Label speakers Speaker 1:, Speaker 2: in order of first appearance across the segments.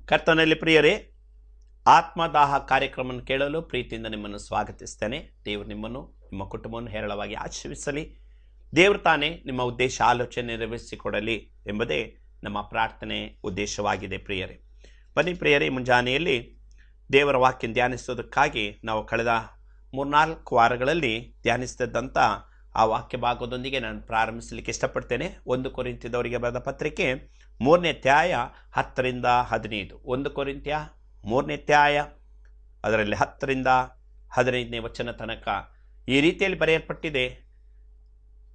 Speaker 1: ಕರ್ತನಲ್ಲಿ ಪ್ರಿಯರೇ, ಆತ್ಮದಾಹ ಕಾರ್ಯಕ್ರಮವನ್ನು ಕೇಳಲು ಪ್ರೀತಿಯಿಂದ ನಿಮ್ಮನ್ನು ಸ್ವಾಗತಿಸ್ತೇನೆ. ದೇವರು ನಿಮ್ಮನ್ನು ನಿಮ್ಮ ಕುಟುಂಬವನ್ನು ಹೇರಳವಾಗಿ ಆಶೀರ್ವಿಸಲಿ. ದೇವರು ತಾನೇ ನಿಮ್ಮ ಉದ್ದೇಶ ಆಲೋಚನೆ ನೆರವೇರಿಸಿಕೊಡಲಿ ಎಂಬುದೇ ನಮ್ಮ ಪ್ರಾರ್ಥನೆ ಉದ್ದೇಶವಾಗಿದೆ. ಪ್ರಿಯರೇ, ಬನ್ನಿ ಪ್ರಿಯರೇ, ಮುಂಜಾನೆಯಲ್ಲಿ ದೇವರ ವಾಕ್ಯ ಧ್ಯಾನಿಸೋದಕ್ಕಾಗಿ ನಾವು ಕಳೆದ 3-4 ವಾರಗಳಲ್ಲಿ ಧ್ಯಾನಿಸಿದಂಥ ಆ ವಾಕ್ಯ ಭಾಗದೊಂದಿಗೆ ನಾನು ಪ್ರಾರಂಭಿಸಲಿಕ್ಕೆ ಇಷ್ಟಪಡ್ತೇನೆ. 1 ಕೊರಿಂಥದವರಿಗೆ ಬರೆದ ಪತ್ರಿಕೆ 3ನೇ ಅಧ್ಯಾಯ 10ರಿಂದ 15. 1 ಕೊರಿಂಥ್ಯ 3ನೇ ಅಧ್ಯಾಯ ಅದರಲ್ಲಿ 10ರಿಂದ 15ನೇ ವಚನ ತನಕ ಈ ರೀತಿಯಲ್ಲಿ ಬರೆಯಲ್ಪಟ್ಟಿದೆ.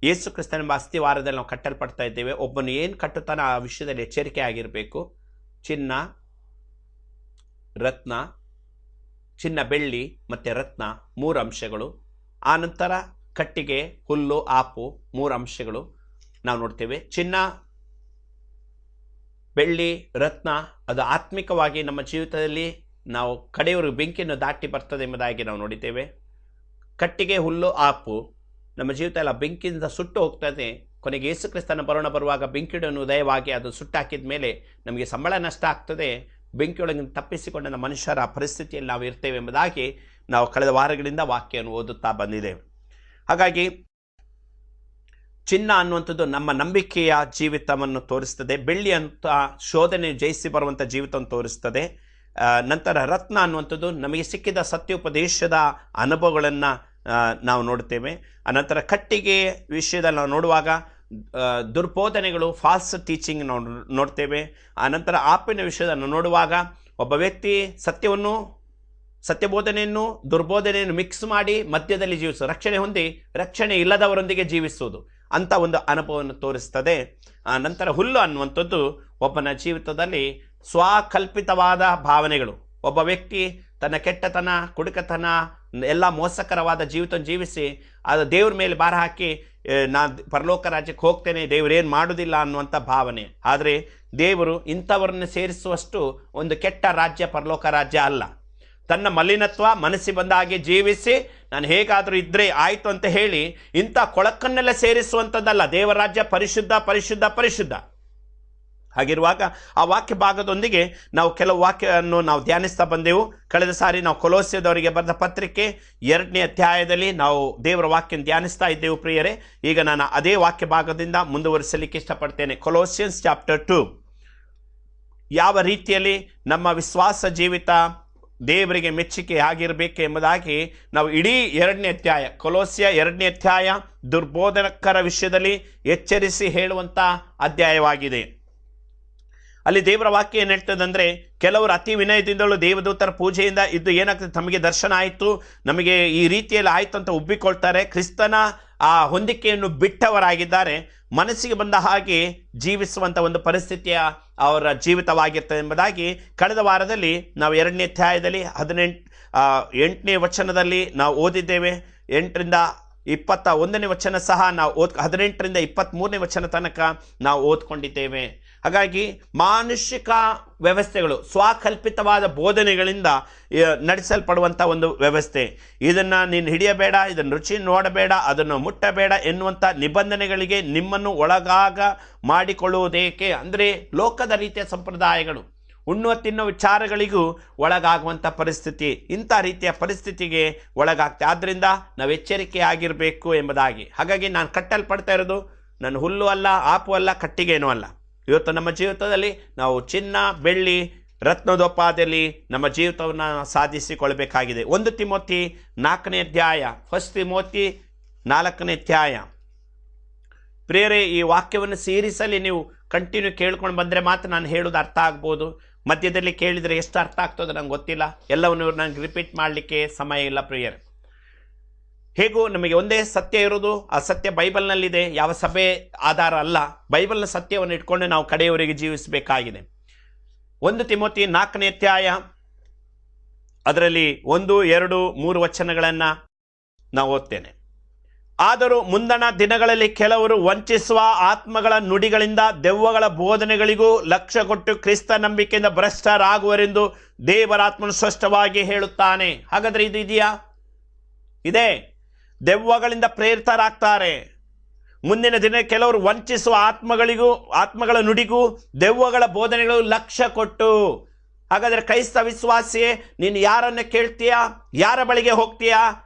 Speaker 1: ಯೇಸು ಕ್ರಿಸ್ತನೆಂಬ ಅಸ್ಥಿವಾರದಲ್ಲಿ ನಾವು ಕಟ್ಟಲ್ಪಡ್ತಾ ಇದ್ದೇವೆ. ಒಬ್ಬನು ಏನು ಕಟ್ಟುತ್ತಾನೋ ಆ ವಿಷಯದಲ್ಲಿ ಎಚ್ಚರಿಕೆ ಆಗಿರಬೇಕು. ಚಿನ್ನ, ಬೆಳ್ಳಿ ಮತ್ತು ರತ್ನ 3 ಅಂಶಗಳು. ಆನಂತರ ಕಟ್ಟಿಗೆ, ಹುಲ್ಲು, ಆಪು 3 ಅಂಶಗಳು ನಾವು ನೋಡ್ತೇವೆ. ಚಿನ್ನ, ಬೆಳ್ಳಿ, ರತ್ನ ಅದು ಆತ್ಮಿಕವಾಗಿ ನಮ್ಮ ಜೀವಿತದಲ್ಲಿ ನಾವು ಕಡೆಯವರು ಬೆಂಕಿಯನ್ನು ದಾಟಿ ಬರ್ತದೆ ಎಂಬುದಾಗಿ ನಾವು ನೋಡಿದ್ದೇವೆ. ಕಟ್ಟಿಗೆ, ಹುಲ್ಲು, ಆಪು ನಮ್ಮ ಜೀವಿತ ಎಲ್ಲ ಬೆಂಕಿಯಿಂದ ಸುಟ್ಟು ಹೋಗ್ತದೆ. ಕೊನೆಗೆ ಯೇಸು ಕ್ರಿಸ್ತನ ಬರುವಾಗ ಬೆಂಕಿಯನ್ನು ಉದಯವಾಗಿ ಅದು ಸುಟ್ಟಾಕಿದ ಮೇಲೆ ನಮಗೆ ಸಂಬಳ ನಷ್ಟ ಆಗ್ತದೆ. ಬೆಂಕಿಯೊಳಗೆ ತಪ್ಪಿಸಿಕೊಂಡ ಮನುಷ್ಯರ ಪರಿಸ್ಥಿತಿಯಲ್ಲಿ ನಾವು ಇರ್ತೇವೆ ಎಂಬುದಾಗಿ ನಾವು ಕಳೆದ ವಾರಗಳಿಂದ ವಾಕ್ಯವನ್ನು ಓದುತ್ತಾ ಬಂದಿದ್ದೇವೆ. ಹಾಗಾಗಿ ಚಿನ್ನ ಅನ್ನುವಂಥದ್ದು ನಮ್ಮ ನಂಬಿಕೆಯ ಜೀವಿತವನ್ನು ತೋರಿಸ್ತದೆ. ಬೆಳ್ಳಿ ಅಂತ ಶೋಧನೆ ಜಯಿಸಿ ಬರುವಂಥ ಜೀವಿತವನ್ನು ತೋರಿಸ್ತದೆ. ನಂತರ ರತ್ನ ಅನ್ನುವಂಥದ್ದು ನಮಗೆ ಸಿಕ್ಕಿದ ಸತ್ಯೋಪದೇಶದ ಅನುಭವಗಳನ್ನು ನಾವು ನೋಡ್ತೇವೆ. ಅನಂತರ ಕಟ್ಟಿಗೆ ವಿಷಯದಲ್ಲಿ ನಾವು ನೋಡುವಾಗ ದುರ್ಬೋಧನೆಗಳು, ಫಾಲ್ಸ್ ಟೀಚಿಂಗ್ ನಾವು ನೋಡ್ತೇವೆ. ಆನಂತರ ಆಪಿನ ವಿಷಯವನ್ನು ನೋಡುವಾಗ ಒಬ್ಬ ವ್ಯಕ್ತಿ ಸತ್ಯಬೋಧನೆಯನ್ನು ದುರ್ಬೋಧನೆಯನ್ನು ಮಿಕ್ಸ್ ಮಾಡಿ ಮಧ್ಯದಲ್ಲಿ ಜೀವಿಸೋದು, ರಕ್ಷಣೆ ಹೊಂದಿ ರಕ್ಷಣೆ ಇಲ್ಲದವರೊಂದಿಗೆ ಜೀವಿಸುವುದು ಅಂತ ಒಂದು ಅನುಭವವನ್ನು ತೋರಿಸ್ತದೆ. ನಂತರ ಹುಲ್ಲು ಅನ್ನುವಂಥದ್ದು ಒಬ್ಬನ ಜೀವಿತದಲ್ಲಿ ಸ್ವಕಲ್ಪಿತವಾದ ಭಾವನೆಗಳು. ಒಬ್ಬ ವ್ಯಕ್ತಿ ತನ್ನ ಕೆಟ್ಟತನ, ಕುಡುಕತನ, ಎಲ್ಲ ಮೋಸಕರವಾದ ಜೀವಿತ ಜೀವಿಸಿ ಅದು ದೇವ್ರ ಮೇಲೆ ಭಾರ ಹಾಕಿ ನಾನು ಪರಲೋಕ ರಾಜ್ಯಕ್ಕೆ ಹೋಗ್ತೇನೆ, ದೇವರೇನು ಮಾಡೋದಿಲ್ಲ ಅನ್ನುವಂಥ ಭಾವನೆ. ಆದರೆ ದೇವರು ಇಂಥವರನ್ನು ಸೇರಿಸುವಷ್ಟು ಒಂದು ಕೆಟ್ಟ ರಾಜ್ಯ ಪರಲೋಕ ರಾಜ್ಯ ಅಲ್ಲ. ತನ್ನ ಮಲಿನತ್ವ ಮನಸ್ಸಿ ಬಂದ ಹಾಗೆ ಜೀವಿಸಿ ನಾನು ಹೇಗಾದರೂ ಇದ್ದರೆ ಆಯಿತು ಅಂತ ಹೇಳಿ ಇಂಥ ಕೊಳಕನ್ನೆಲ್ಲ ಸೇರಿಸುವಂಥದ್ದಲ್ಲ. ದೇವರ ರಾಜ್ಯ ಪರಿಶುದ್ಧ, ಪರಿಶುದ್ಧ, ಪರಿಶುದ್ಧ. ಹಾಗಿರುವಾಗ ಆ ವಾಕ್ಯ ಭಾಗದೊಂದಿಗೆ ನಾವು ಕೆಲವು ವಾಕ್ಯವನ್ನು ನಾವು ಧ್ಯಾನಿಸ್ತಾ ಬಂದೆವು. ಕಳೆದ ಸಾರಿ ನಾವು ಕೊಲೋಸ್ಯದವರಿಗೆ ಬರೆದ ಪತ್ರಿಕೆ 2ನೇ ಅಧ್ಯಾಯದಲ್ಲಿ ನಾವು ದೇವರ ವಾಕ್ಯವನ್ನು ಧ್ಯಾನಿಸ್ತಾ ಇದ್ದೆವು. ಪ್ರಿಯರೇ, ಈಗ ನಾನು ಅದೇ ವಾಕ್ಯ ಭಾಗದಿಂದ ಮುಂದುವರಿಸಲಿಕ್ಕೆ ಇಷ್ಟಪಡ್ತೇನೆ. ಕೊಲೋಸಿಯನ್ಸ್ ಚಾಪ್ಟರ್ 2. ಯಾವ ರೀತಿಯಲ್ಲಿ ನಮ್ಮ ವಿಶ್ವಾಸ ಜೀವಿತ ದೇವರಿಗೆ ಮೆಚ್ಚುಗೆ ಆಗಿರಬೇಕು ಎಂಬುದಾಗಿ ನಾವು ಇಡೀ 2ನೇ ಅಧ್ಯಾಯ, ಕೊಲೋಸ್ಯ 2ನೇ ಅಧ್ಯಾಯ ದುರ್ಬೋಧಕರ ವಿಷಯದಲ್ಲಿ ಎಚ್ಚರಿಸಿ ಹೇಳುವಂಥ ಅಧ್ಯಾಯವಾಗಿದೆ. ಅಲ್ಲಿ ದೇವರ ವಾಕ್ಯ ಏನು ಹೇಳ್ತದೆ ಅಂದರೆ, ಕೆಲವರು ಅತಿ ವಿನಯದಿಂದಲೂ ದೇವದೂತರ ಪೂಜೆಯಿಂದ ಇದ್ದು ಏನಾಗ್ತದೆ, ತಮಗೆ ದರ್ಶನ ಆಯಿತು, ನಮಗೆ ಈ ರೀತಿಯಲ್ಲಿ ಆಯಿತು ಅಂತ ಉಬ್ಬಿಕೊಳ್ತಾರೆ. ಕ್ರಿಸ್ತನ ಆ ಹೊಂದಿಕೆಯನ್ನು ಬಿಟ್ಟವರಾಗಿದ್ದಾರೆ. ಮನಸ್ಸಿಗೆ ಬಂದ ಹಾಗೆ ಜೀವಿಸುವಂಥ ಒಂದು ಪರಿಸ್ಥಿತಿಯ ಅವರ ಜೀವಿತವಾಗಿರ್ತದೆ ಎಂಬುದಾಗಿ ಕಳೆದ ವಾರದಲ್ಲಿ ನಾವು 2ನೇ ಅಧ್ಯಾಯದಲ್ಲಿ 8ನೇ ವಚನದಲ್ಲಿ ನಾವು ಓದಿದ್ದೇವೆ. 8ರಿಂದ 21ನೇ ವಚನ ಸಹ ನಾವು 18ರಿಂದ 23ನೇ ವಚನ ತನಕ ನಾವು ಓದ್ಕೊಂಡಿದ್ದೇವೆ. ಹಾಗಾಗಿ ಮಾನುಷಿಕ ವ್ಯವಸ್ಥೆಗಳು, ಸ್ವಕಲ್ಪಿತವಾದ ಬೋಧನೆಗಳಿಂದ ನಡೆಸಲ್ಪಡುವಂಥ ಒಂದು ವ್ಯವಸ್ಥೆ. ಇದನ್ನು ನೀನು ಹಿಡಿಯಬೇಡ, ಇದನ್ನು ರುಚಿ ನೋಡಬೇಡ, ಅದನ್ನು ಮುಟ್ಟಬೇಡ ಎನ್ನುವಂಥ ನಿಬಂಧನೆಗಳಿಗೆ ನಿಮ್ಮನ್ನು ಒಳಗಾಗ ಮಾಡಿಕೊಳ್ಳುವುದೇಕೆ ಅಂದರೆ ಲೋಕದ ರೀತಿಯ ಸಂಪ್ರದಾಯಗಳು, ಉಣ್ಣುವ ತಿನ್ನುವ ವಿಚಾರಗಳಿಗೂ ಒಳಗಾಗುವಂಥ ಪರಿಸ್ಥಿತಿ, ಇಂಥ ರೀತಿಯ ಪರಿಸ್ಥಿತಿಗೆ ಒಳಗಾಗ್ತದೆ. ಆದ್ದರಿಂದ ನಾವು ಎಚ್ಚರಿಕೆ ಆಗಿರಬೇಕು ಎಂಬುದಾಗಿ. ಹಾಗಾಗಿ ನಾನು ಕಟ್ಟಲ್ಪಡ್ತಾ ಇರೋದು ನನ್ನ ಹುಲ್ಲು ಅಲ್ಲ, ಆಪು ಅಲ್ಲ, ಕಟ್ಟಿಗೆನೂ ಅಲ್ಲ. ಇವತ್ತು ನಮ್ಮ ಜೀವಿತದಲ್ಲಿ ನಾವು ಚಿನ್ನ, ಬೆಳ್ಳಿ, ರತ್ನೋಪದಲ್ಲಿ ನಮ್ಮ ಜೀವಿತವನ್ನು ಸಾಧಿಸಿಕೊಳ್ಬೇಕಾಗಿದೆ. 1 ತಿಮೋತಿ 4ನೇ ಅಧ್ಯಾಯ, 1 ತಿಮೋತಿ 4ನೇ ಅಧ್ಯಾಯ. ಪ್ರಿಯರೇ, ಈ ವಾಕ್ಯವನ್ನು ಸೀರಿಸಲಿ ನೀವು ಕಂಟಿನ್ಯೂ ಕೇಳ್ಕೊಂಡು ಬಂದರೆ ಮಾತ್ರ ನಾನು ಹೇಳೋದು ಅರ್ಥ ಆಗ್ಬೋದು. ಮಧ್ಯದಲ್ಲಿ ಕೇಳಿದರೆ ಎಷ್ಟು ಅರ್ಥ ಆಗ್ತದೆ ನಂಗೆ ಗೊತ್ತಿಲ್ಲ. ಎಲ್ಲವನ್ನು ನನಗೆ ರಿಪೀಟ್ ಮಾಡಲಿಕ್ಕೆ ಸಮಯ ಇಲ್ಲ. ಪ್ರಿಯರೇ, ಹೇಗೂ ನಮಗೆ ಒಂದೇ ಸತ್ಯ ಇರೋದು, ಆ ಸತ್ಯ ಬೈಬಲ್ನಲ್ಲಿದೆ, ಯಾವ ಸಭೆ ಆಧಾರ ಅಲ್ಲ. ಬೈಬಲ್ನ ಸತ್ಯವನ್ನು ಇಟ್ಕೊಂಡು ನಾವು ಕಡೆಯವರೆಗೆ ಜೀವಿಸಬೇಕಾಗಿದೆ. 1 ತಿಮೋತಿ 4ನೇ ಅಧ್ಯಾಯ ಅದರಲ್ಲಿ 1, 2, 3 ವಚನಗಳನ್ನು ನಾವು ಓದ್ತೇನೆ. ಆದರೂ ಮುಂದಣ ದಿನಗಳಲ್ಲಿ ಕೆಲವರು ವಂಚಿಸುವ ಆತ್ಮಗಳ ನುಡಿಗಳಿಂದ ದೆವ್ವಗಳ ಬೋಧನೆಗಳಿಗೂ ಲಕ್ಷ್ಯ ಕೊಟ್ಟು ಕ್ರಿಸ್ತ ನಂಬಿಕೆಯಿಂದ ಭ್ರಷ್ಟರಾಗುವರೆಂದು ದೇವರಾತ್ಮನು ಸ್ಪಷ್ಟವಾಗಿ ಹೇಳುತ್ತಾನೆ. ಹಾಗಾದರೆ ಇದು ಇದೆಯಾ? ಇದೆ. ದೆವ್ವಗಳಿಂದ ಪ್ರೇರಿತರಾಗ್ತಾರೆ. ಮುಂದಿನ ದಿನ ಕೆಲವರು ವಂಚಿಸುವ ಆತ್ಮಗಳ ನುಡಿಗೂ ದೆವ್ವಗಳ ಬೋಧನೆಗಳು ಲಕ್ಷ್ಯ ಕೊಟ್ಟು ಹಾಗಾದರೆ ಕ್ರೈಸ್ತ ವಿಶ್ವಾಸಿಯೇ, ನೀನು ಯಾರನ್ನು ಕೇಳ್ತೀಯಾ, ಯಾರ ಬಳಿಗೆ ಹೋಗ್ತೀಯಾ,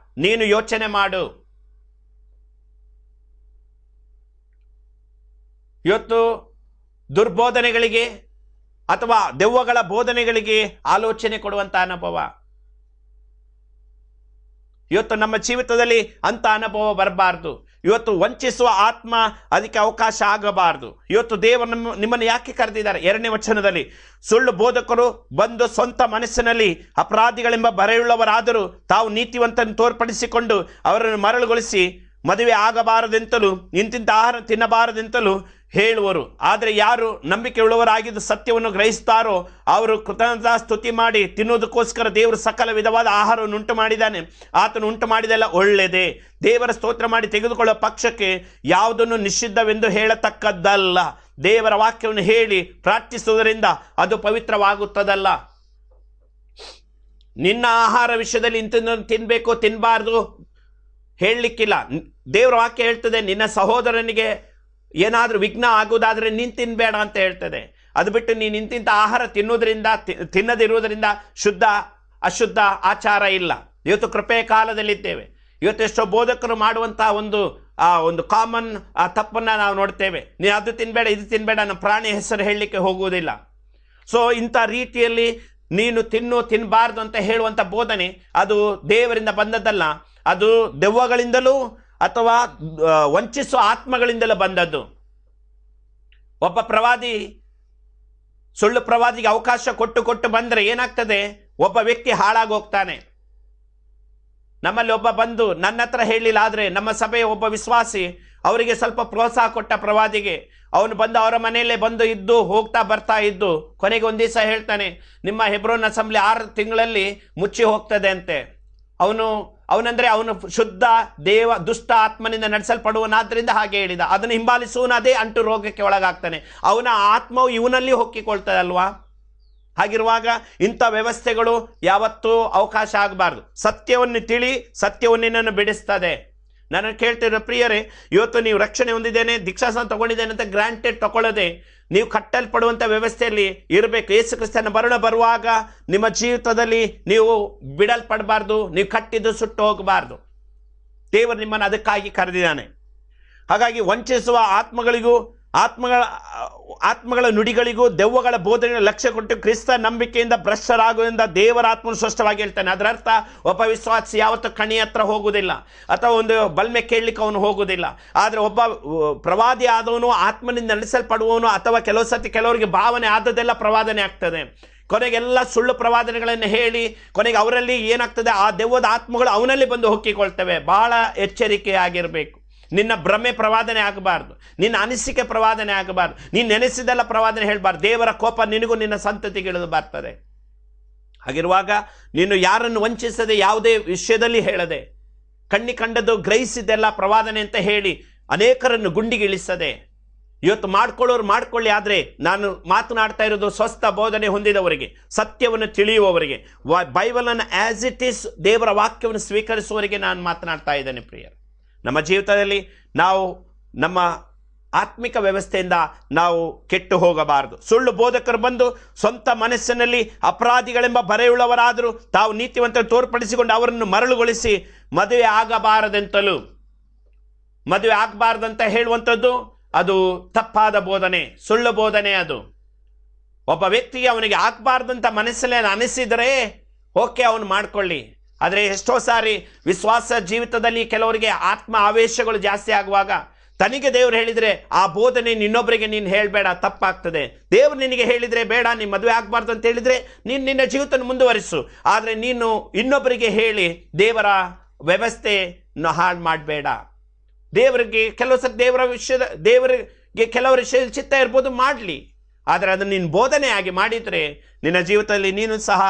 Speaker 1: ನೀನು ಯೋಚನೆ ಮಾಡು. ಇವತ್ತು ದುರ್ಬೋಧನೆಗಳಿಗೆ ಅಥವಾ ದೆವ್ವಗಳ ಬೋಧನೆಗಳಿಗೆ ಆಲೋಚನೆ ಕೊಡುವಂಥ ಅನುಭವ, ಇವತ್ತು ನಮ್ಮ ಜೀವಿತದಲ್ಲಿ ಅಂತ ಅನುಭವ ಬರಬಾರ್ದು. ಇವತ್ತು ವಂಚಿಸುವ ಆತ್ಮ ಅದಕ್ಕೆ ಅವಕಾಶ ಆಗಬಾರ್ದು. ಇವತ್ತು ದೇವರು ನಿಮ್ಮನ್ನು ಯಾಕೆ ಕರೆದಿದ್ದಾರೆ? 2ನೇ ವಚನದಲ್ಲಿ, ಸುಳ್ಳು ಬೋಧಕರು ಬಂದು ಸ್ವಂತ ಮನಸ್ಸಿನಲ್ಲಿ ಅಪರಾಧಿಗಳೆಂಬ ಬರೆಯುಳ್ಳವರಾದರೂ ತಾವು ನೀತಿವಂತನ್ನು ತೋರ್ಪಡಿಸಿಕೊಂಡು ಅವರನ್ನು ಮರಳುಗೊಳಿಸಿ ಮದುವೆ ಆಗಬಾರದೆಂತಲೂ ಇಂತಿಂಥ ಆಹಾರ ತಿನ್ನಬಾರದೆಂತಲೂ ಹೇಳುವರು. ಆದರೆ ಯಾರು ನಂಬಿಕೆ ಉಳ್ಳವರಾಗಿದ್ದು ಸತ್ಯವನ್ನು ಗ್ರಹಿಸ್ತಾರೋ ಅವರು ಕೃತಜ್ಞತಾ ಸ್ತುತಿ ಮಾಡಿ ತಿನ್ನುವುದಕ್ಕೋಸ್ಕರ ದೇವರು ಸಕಲ ವಿಧವಾದ ಆಹಾರವನ್ನು ಉಂಟು ಮಾಡಿದ್ದಾನೆ. ಆತನು ಉಂಟು ಮಾಡಿದೆಲ್ಲ ಒಳ್ಳೆಯದೇ. ದೇವರ ಸ್ತೋತ್ರ ಮಾಡಿ ತೆಗೆದುಕೊಳ್ಳುವ ಪಕ್ಷಕ್ಕೆ ಯಾವುದನ್ನು ನಿಷಿದ್ಧವೆಂದು ಹೇಳತಕ್ಕದ್ದಲ್ಲ. ದೇವರ ವಾಕ್ಯವನ್ನು ಹೇಳಿ ಪ್ರಾರ್ಥಿಸುವುದರಿಂದ ಅದು ಪವಿತ್ರವಾಗುತ್ತದಲ್ಲ. ನಿನ್ನ ಆಹಾರ ವಿಷಯದಲ್ಲಿ ಇಂಥದ್ದನ್ನು ತಿನ್ನಬೇಕು ತಿನ್ನಬಾರ್ದು ಹೇಳಲಿಕ್ಕಿಲ್ಲ. ದೇವರ ವಾಕ್ಯ ಹೇಳ್ತದೆ, ನಿನ್ನ ಸಹೋದರನಿಗೆ ಏನಾದರೂ ವಿಘ್ನ ಆಗುವುದಾದರೆ ನೀನು ತಿನ್ನಬೇಡ ಅಂತ ಹೇಳ್ತದೆ. ಅದು ಬಿಟ್ಟು ನೀನು ಇಂತಿಂಥ ಆಹಾರ ತಿನ್ನದಿರುವುದರಿಂದ ಶುದ್ಧ ಅಶುದ್ಧ ಆಚಾರ ಇಲ್ಲ. ಇವತ್ತು ಕೃಪೆಯ ಕಾಲದಲ್ಲಿದ್ದೇವೆ. ಇವತ್ತು ಎಷ್ಟೋ ಬೋಧಕರು ಮಾಡುವಂಥ ಒಂದು ಕಾಮನ್ ತಪ್ಪನ್ನು ನಾವು ನೋಡ್ತೇವೆ. ನೀನು ಅದು ತಿನ್ನಬೇಡ ಇದು ತಿನ್ನಬೇಡ, ನಮ್ಮ ಪ್ರಾಣಿ ಹೆಸರು ಹೇಳಲಿಕ್ಕೆ ಹೋಗುವುದಿಲ್ಲ. ಸೊ ಇಂಥ ರೀತಿಯಲ್ಲಿ ನೀನು ತಿನ್ನಬಾರ್ದು ಅಂತ ಹೇಳುವಂಥ ಬೋಧನೆ ಅದು ದೇವರಿಂದ ಬಂದದ್ದಲ್ಲ. ಅದು ದೆವ್ವಗಳಿಂದಲೂ ಅಥವಾ ವಂಚಿಸುವ ಆತ್ಮಗಳಿಂದಲೂ ಬಂದದ್ದು. ಒಬ್ಬ ಪ್ರವಾದಿ ಸುಳ್ಳು ಪ್ರವಾದಿಗೆ ಅವಕಾಶ ಕೊಟ್ಟು ಬಂದರೆ ಏನಾಗ್ತದೆ? ಒಬ್ಬ ವ್ಯಕ್ತಿ ಹಾಳಾಗೋಗ್ತಾನೆ. ನಮ್ಮಲ್ಲಿ ಒಬ್ಬ ಬಂದು ನನ್ನ ಹತ್ರ ಹೇಳಿಲ್ಲ, ಆದರೆ ನಮ್ಮ ಸಭೆಯ ಒಬ್ಬ ವಿಶ್ವಾಸಿ ಅವರಿಗೆ ಸ್ವಲ್ಪ ಪ್ರೋತ್ಸಾಹ ಕೊಟ್ಟ ಪ್ರವಾದಿಗೆ, ಅವನು ಬಂದು ಅವರ ಮನೆಯಲ್ಲೇ ಬಂದು ಇದ್ದು ಹೋಗ್ತಾ ಬರ್ತಾ ಇದ್ದು ಕೊನೆಗೆ ಒಂದು ದಿವಸ ಹೇಳ್ತಾನೆ, ನಿಮ್ಮ ಹೆಬ್ರೋನ್ ಅಸೆಂಬ್ಲಿ 6 ತಿಂಗಳಲ್ಲಿ ಮುಚ್ಚಿ ಹೋಗ್ತದೆ ಅಂತೆ. ಅವನಂದ್ರೆ ಅವನು ಶುದ್ಧ ದುಷ್ಟ ಆತ್ಮನಿಂದ ನಡೆಸಲ್ಪಡುವನಾದ್ರಿಂದ ಹಾಗೆ ಹೇಳಿದ. ಅದನ್ನು ಹಿಂಬಾಲಿಸುವನಾದೇ ಅಂಟು ರೋಗಕ್ಕೆ ಒಳಗಾಗ್ತಾನೆ. ಅವನ ಆತ್ಮವು ಇವನಲ್ಲಿ ಹೊಕ್ಕಿಕೊಳ್ತದಲ್ವಾ? ಹಾಗಿರುವಾಗ ಇಂಥ ವ್ಯವಸ್ಥೆಗಳು ಯಾವತ್ತೂ ಅವಕಾಶ ಆಗಬಾರ್ದು. ಸತ್ಯವನ್ನು ತಿಳಿ, ಸತ್ಯವು ನಿನ್ನನ್ನು ಬಿಡಿಸ್ತದೆ. ನಾನು ಕೇಳ್ತಿರೋ ಪ್ರಿಯರೇ, ಇವತ್ತು ನೀವು ರಕ್ಷಣೆ ಹೊಂದಿದ್ದೇನೆ, ದೀಕ್ಷಾಸ್ನಾನ ತಗೊಂಡಿದ್ದೇನೆ ಅಂತ ಗ್ರಾಂಟೆಡ್ ತಗೊಳ್ಳದೆ ನೀವು ಕಟ್ಟಲ್ಪಡುವಂಥ ವ್ಯವಸ್ಥೆಯಲ್ಲಿ ಇರಬೇಕು. ಯೇಸು ಕ್ರಿಸ್ತನ ಮರಣ ಬರುವಾಗ ನಿಮ್ಮ ಜೀವಿತದಲ್ಲಿ ನೀವು ಬಿಡಲ್ಪಡಬಾರ್ದು, ನೀವು ಕಟ್ಟಿದ್ದು ಸುಟ್ಟು ಹೋಗಬಾರ್ದು. ದೇವರು ನಿಮ್ಮನ್ನು ಅದಕ್ಕಾಗಿ ಕರೆದಿದ್ದಾನೆ. ಹಾಗಾಗಿ ವಂಚಿಸುವ ಆತ್ಮಗಳ ನುಡಿಗಳಿಗೂ ದೆವ್ವಗಳ ಬೋಧನೆಗೆ ಲಕ್ಷ್ಯ ಕೊಟ್ಟು ಕ್ರಿಸ್ತ ನಂಬಿಕೆಯಿಂದ ಭ್ರಷ್ಟರಾಗುವುದರಿಂದ ದೇವರ ಆತ್ಮನು ಸ್ಪಷ್ಟವಾಗಿ ಹೇಳ್ತಾನೆ. ಅದರ ಅರ್ಥ ಒಬ್ಬ ವಿಶ್ವಾಸಿ ಯಾವತ್ತೂ ಕಣಿ ಹತ್ರ ಹೋಗುವುದಿಲ್ಲ ಅಥವಾ ಒಂದು ಬಲ್ಮೆ ಕೇಳಲಿಕ್ಕೆ ಅವನು ಹೋಗುವುದಿಲ್ಲ. ಆದರೆ ಒಬ್ಬ ಪ್ರವಾದಿ ಆದವನು, ಆತ್ಮನಿಂದ ನಡೆಸಲ್ಪಡುವವನು, ಅಥವಾ ಕೆಲವು ಸತಿ ಕೆಲವರಿಗೆ ಭಾವನೆ ಆದದೆಲ್ಲ ಪ್ರವಾದನೆ ಆಗ್ತದೆ. ಕೊನೆಗೆಲ್ಲ ಸುಳ್ಳು ಪ್ರವಾದನೆಗಳನ್ನು ಹೇಳಿ ಕೊನೆಗೆ ಅವರಲ್ಲಿ ಏನಾಗ್ತದೆ? ಆ ದೆವ್ವದ ಆತ್ಮಗಳು ಅವನಲ್ಲಿ ಬಂದು ಹೊಕ್ಕಿಕೊಳ್ತವೆ. ಬಹಳ ಎಚ್ಚರಿಕೆಯಾಗಿರಬೇಕು. ನಿನ್ನ ಭ್ರಮೆ ಪ್ರವಾದನೆ ಆಗಬಾರ್ದು, ನಿನ್ನ ಅನಿಸಿಕೆ ಪ್ರವಾದನೆ ಆಗಬಾರ್ದು, ನೀನು ನೆನೆಸಿದೆಲ್ಲ ಪ್ರವಾದನೆ ಹೇಳಬಾರ್ದು. ದೇವರ ಕೋಪ ನಿನಗೂ ನಿನ್ನ ಸಂತತಿಗೆ ಇಳಿದು ಬರ್ತದೆ. ಹಾಗಿರುವಾಗ ನೀನು ಯಾರನ್ನು ವಂಚಿಸದೆ, ಯಾವುದೇ ವಿಷಯದಲ್ಲಿ ಹೇಳದೆ, ಕಂಡದ್ದು ಗ್ರಹಿಸಿದ್ದೆಲ್ಲ ಪ್ರವಾದನೆ ಅಂತ ಹೇಳಿ ಅನೇಕರನ್ನು ಗುಂಡಿಗೆ ಇಳಿಸದೆ, ಇವತ್ತು ಮಾಡ್ಕೊಳ್ಳೋರು ಮಾಡ್ಕೊಳ್ಳಿ, ಆದರೆ ನಾನು ಮಾತನಾಡ್ತಾ ಇರೋದು ಸ್ವಸ್ಥ ಬೋಧನೆ ಹೊಂದಿದವರಿಗೆ, ಸತ್ಯವನ್ನು ತಿಳಿಯುವವರಿಗೆ, ಬೈಬಲನ್ನು ಆಸ್ ಇಟ್ ಈಸ್ ದೇವರ ವಾಕ್ಯವನ್ನು ಸ್ವೀಕರಿಸುವವರಿಗೆ ನಾನು ಮಾತನಾಡ್ತಾ ಇದ್ದೇನೆ. ಪ್ರಿಯರು, ನಮ್ಮ ಜೀವಿತದಲ್ಲಿ ನಾವು ನಮ್ಮ ಆತ್ಮಿಕ ವ್ಯವಸ್ಥೆಯಿಂದ ನಾವು ಕೆಟ್ಟು ಹೋಗಬಾರದು. ಸುಳ್ಳು ಬೋಧಕರು ಬಂದು ಸ್ವಂತ ಮನಸ್ಸಿನಲ್ಲಿ ಅಪರಾಧಿಗಳೆಂಬ ಬರೆಯುಳ್ಳವರಾದರೂ ತಾವು ನೀತಿವಂತರು ತೋರ್ಪಡಿಸಿಕೊಂಡು ಅವರನ್ನು ಮರಳುಗೊಳಿಸಿ ಮದುವೆ ಆಗಬಾರದಂತ ಹೇಳುವಂಥದ್ದು ಅದು ತಪ್ಪಾದ ಬೋಧನೆ, ಸುಳ್ಳು ಬೋಧನೆ. ಅದು ಒಬ್ಬ ವ್ಯಕ್ತಿಗೆ ಅವನಿಗೆ ಆಗಬಾರ್ದಂತ ಮನಸ್ಸಲ್ಲೇ ಅನಿಸಿದರೆ ಓಕೆ, ಅವನು ಮಾಡ್ಕೊಳ್ಳಿ. ಆದರೆ ಎಷ್ಟೋ ಸಾರಿ ವಿಶ್ವಾಸ ಜೀವಿತದಲ್ಲಿ ಕೆಲವರಿಗೆ ಆತ್ಮ ಆವೇಶಗಳು ಜಾಸ್ತಿ ಆಗುವಾಗ ತನಗೆ ದೇವರು ಹೇಳಿದರೆ ಆ ಬೋಧನೆ ಇನ್ನೊಬ್ಬರಿಗೆ ನೀನು ಹೇಳಬೇಡ, ತಪ್ಪಾಗ್ತದೆ. ದೇವರು ನಿನಗೆ ಹೇಳಿದರೆ ಬೇಡ, ನೀನು ಮದುವೆ ಆಗಬಾರ್ದು ಅಂತ ಹೇಳಿದರೆ ನೀನು ನಿನ್ನ ಜೀವಿತ ಮುಂದುವರಿಸು. ಆದರೆ ನೀನು ಇನ್ನೊಬ್ಬರಿಗೆ ಹೇಳಿ ದೇವರ ವ್ಯವಸ್ಥೆಯನ್ನು ಹಾಳು ಮಾಡಬೇಡ. ದೇವರಿಗೆ ಕೆಲವರ ವಿಷಯದ ಚಿತ್ತ ಇರ್ಬೋದು, ಮಾಡಲಿ. ಆದರೆ ಅದನ್ನು ನೀನು ಬೋಧನೆ ಆಗಿ ಮಾಡಿದರೆ ನಿನ್ನ ಜೀವಿತದಲ್ಲಿ ನೀನು ಸಹ